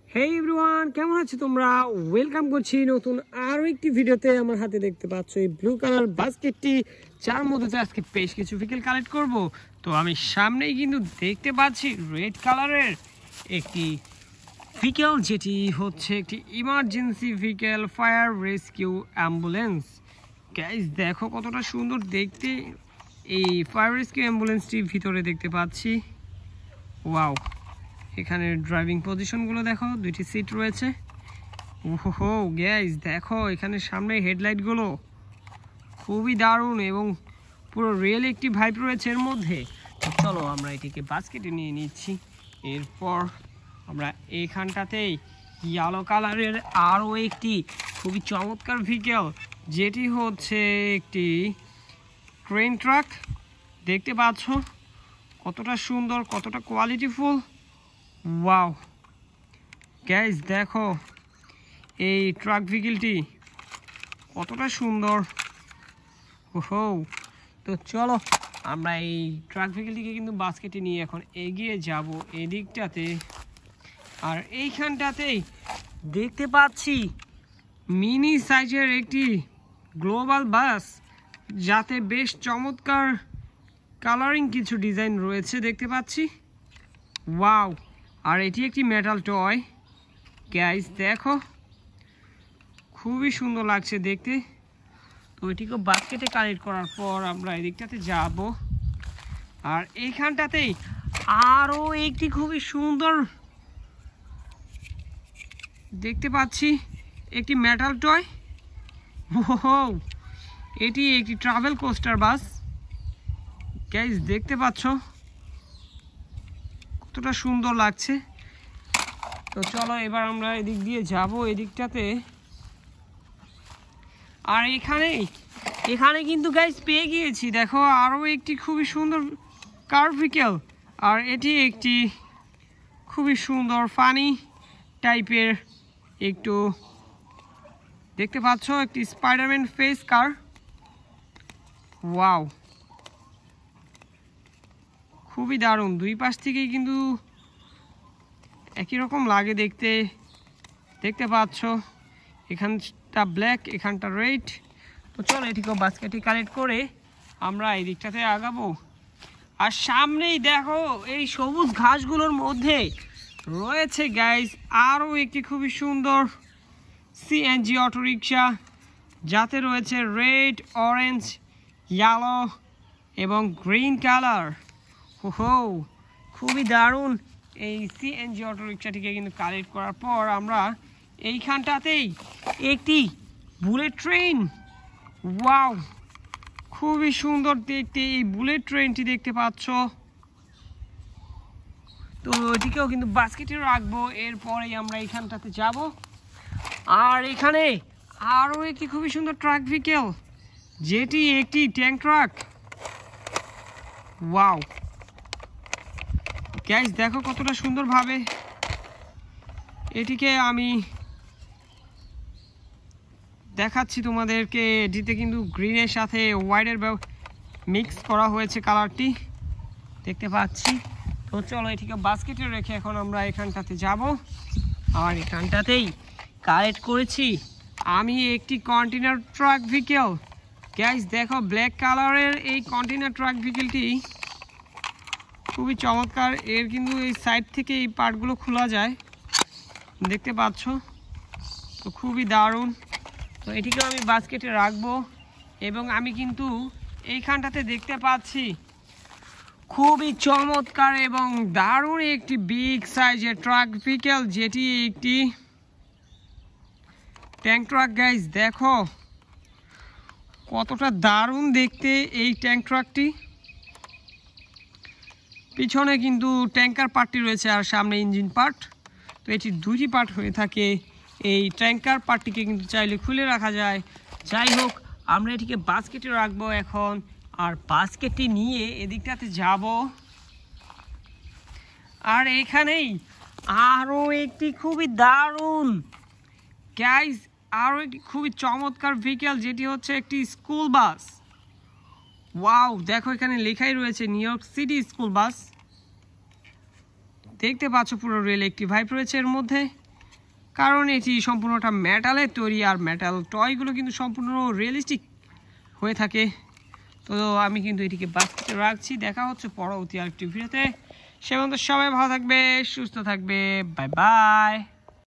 হেই everyone, কেমন আছো তোমরা? ওয়েলকাম করছি নতুন আরও একটি ভিডিওতে। আমার হাতে দেখতে পাচ্ছ এই ব্লু কালার বাস্কেটটি, যার মধ্যে আজকে বেশ কিছু ভেহিকেল কালেক্ট করব। তো আমি সামনেই কিন্তু দেখতে পাচ্ছি রেড কালারের একটি ভেহিকেল, যেটি হচ্ছে একটি emergency vehicle, fire rescue ambulance. Guys দেখো কতটা সুন্দর দেখতে এই ফায়ার রেস্কিউ অ্যাম্বুলেন্সটি ভিতরে দেখতে পাচ্ছি। ওয়াও, এখানে ড্রাইভিং পজিশনগুলো দেখো, দুইটি সিট রয়েছে। ওহো গাইস দেখো এখানে সামনে হেডলাইটগুলো খুবই দারুণ এবং পুরো রিয়েল একটি ভাইব রয়েছে এর মধ্যে। তো চলো আমরা এটিকে বাস্কেটে নিয়ে নিচ্ছি। এরপর আমরা এইখানটাতেই ইয়েলো কালারের আরও একটি খুবই চমৎকার ভেহিকেল, যেটি হচ্ছে একটি ট্রেন ট্রাক। দেখতে পাচ্ছ কতটা সুন্দর, কতটা কোয়ালিটিফুল। ওয়াও গাইস দেখো এই ট্রাক ভেহিকেলটি কতটা সুন্দর। ওহো, তো চলো আমরা এই ট্রাক ভেহিকেলটিকে কিন্তু বাস্কেটে নিয়ে এখন এগিয়ে যাব এদিকটাতে। আর এইখানটাতেই দেখতে পাচ্ছি মিনি সাইজের একটি গ্লোবাল বাস, যাতে বেশ চমৎকার কালারিং কিছু ডিজাইন রয়েছে দেখতে পাচ্ছি। ওয়াও, আর এটি একটি মেটাল টয়। গাইস দেখো খুবই সুন্দর লাগছে দেখতে। তো এটিকে বাস্কেটে কালেক্ট করার পর আমরা এদিকটাতে যাব। আর এইখানটাতেই আরও একটি খুবই সুন্দর দেখতে পাচ্ছি একটি মেটাল টয়। ওহো, এটি একটি ট্রাভেল কোস্টার বাস। গাইস দেখতে পাচ্ছ কতটা সুন্দর লাগছে। তো চলো এবার আমরা এদিক দিয়ে যাব এদিকটাতে। আর এখানে কিন্তু গাইস পেয়ে গিয়েছি, দেখো আরও একটি খুবই সুন্দর কার ভেহিকেল। আর এটি একটি খুবই সুন্দর ফানি টাইপের একটু দেখতে পাচ্ছ একটি স্পাইডারম্যান ফেস কার। ওয়াও, খুবই দারুণ। দুই পাশ থেকেই কিন্তু একই রকম লাগে দেখতে। দেখতে পাচ্ছ এখানটা ব্ল্যাক, এখানটা রেড। তো চলো এটিকেও বাস্কেটে কালেক্ট করে আমরা এই দিকটাতে আগাবো। আর সামনেই দেখো এই সবুজ ঘাসগুলোর মধ্যে রয়েছে গাইস আরও একটি খুবই সুন্দর সিএনজি অটোরিকশা, যাতে রয়েছে রেড, অরেঞ্জ, ইয়েলো এবং গ্রিন কালার। ওহো, খুবই দারুণ। এই সিএনজি অটোরিকশাটিকে কিন্তু কালেক্ট করার পর আমরা এইখানটাতেই একটি বুলেট ট্রেন। ওয়াও, খুবই সুন্দর দেখতে এই বুলেট ট্রেনটি দেখতে পাচ্ছ। তো এটিকেও কিন্তু বাস্কেটে রাখবো। এরপরেই আমরা এইখানটাতে যাব। আর এখানে আরও একটি খুবই সুন্দর ট্রাক ভেহিকেল, যেটি একটি ট্যাঙ্ক ট্রাক। ওয়াও গাইস দেখো কতটা সুন্দরভাবে এটিকে আমি দেখাচ্ছি তোমাদেরকে। এটিতে কিন্তু গ্রিনের সাথে হোয়াইটের মিক্স করা হয়েছে কালারটি দেখতে পাচ্ছি। তো চলো এটিকে বাস্কেটে রেখে এখন আমরা এখানটাতে যাব। আর এখানটাতেই কালেক্ট করেছি আমি একটি কন্টেনার ট্রাক ভেহিকেল। গাইস দেখো ব্ল্যাক কালারের এই কন্টেনার ট্রাক ভেহিকেলটি খুবই চমৎকার। এর কিন্তু এই সাইড থেকে এই পার্টগুলো খোলা যায় দেখতে পাচ্ছ। তো খুবই দারুণ। তো এটিকেও আমি বাস্কেটে রাখবো। এবং আমি কিন্তু এইখানটাতে দেখতে পাচ্ছি খুবই চমৎকার এবং দারুণ একটি বিগ সাইজের ট্রাক ভেহিকেল, যেটি একটি ট্যাঙ্ক ট্রাক। গাইস দেখো কতটা দারুণ দেখতে এই ট্যাঙ্ক ট্রাকটি। পিছনে কিন্তু ট্যাঙ্কার পার্টটি রয়েছে আর সামনে ইঞ্জিন পার্ট। তো এটি দুটি পার্ট হয়ে থাকে। এই ট্যাঙ্কার পার্টটিকে কিন্তু চাইলে খুলে রাখা যায়। যাই হোক, আমরা এটিকে বাস্কেটে রাখবো এখন। আর বাস্কেটটি নিয়ে এদিকটাতে যাব। আর এখানেই আরও একটি খুবই দারুণ গাইস, আরও একটি খুবই চমৎকার ভেহিকেল, যেটি হচ্ছে একটি স্কুল বাস। ওয়াও দেখো এখানে লেখাই রয়েছে new York city school bus. দেখতে পাচ্ছ পুরো রেল একটি ভাইব রয়েছে এর মধ্যে। কারণ এটি সম্পূর্ণটা মেটালের তৈরি, আর মেটাল টয়গুলো কিন্তু সম্পূর্ণ রিয়েলিস্টিক হয়ে থাকে। তো আমি কিন্তু এটিকে বাস্কেটে রাখছি। দেখা হচ্ছে পরবর্তী আরেকটি ভিডিওতে। সে পর্যন্ত সবাই ভালো থাকবে, সুস্থ থাকবে। Bye bye.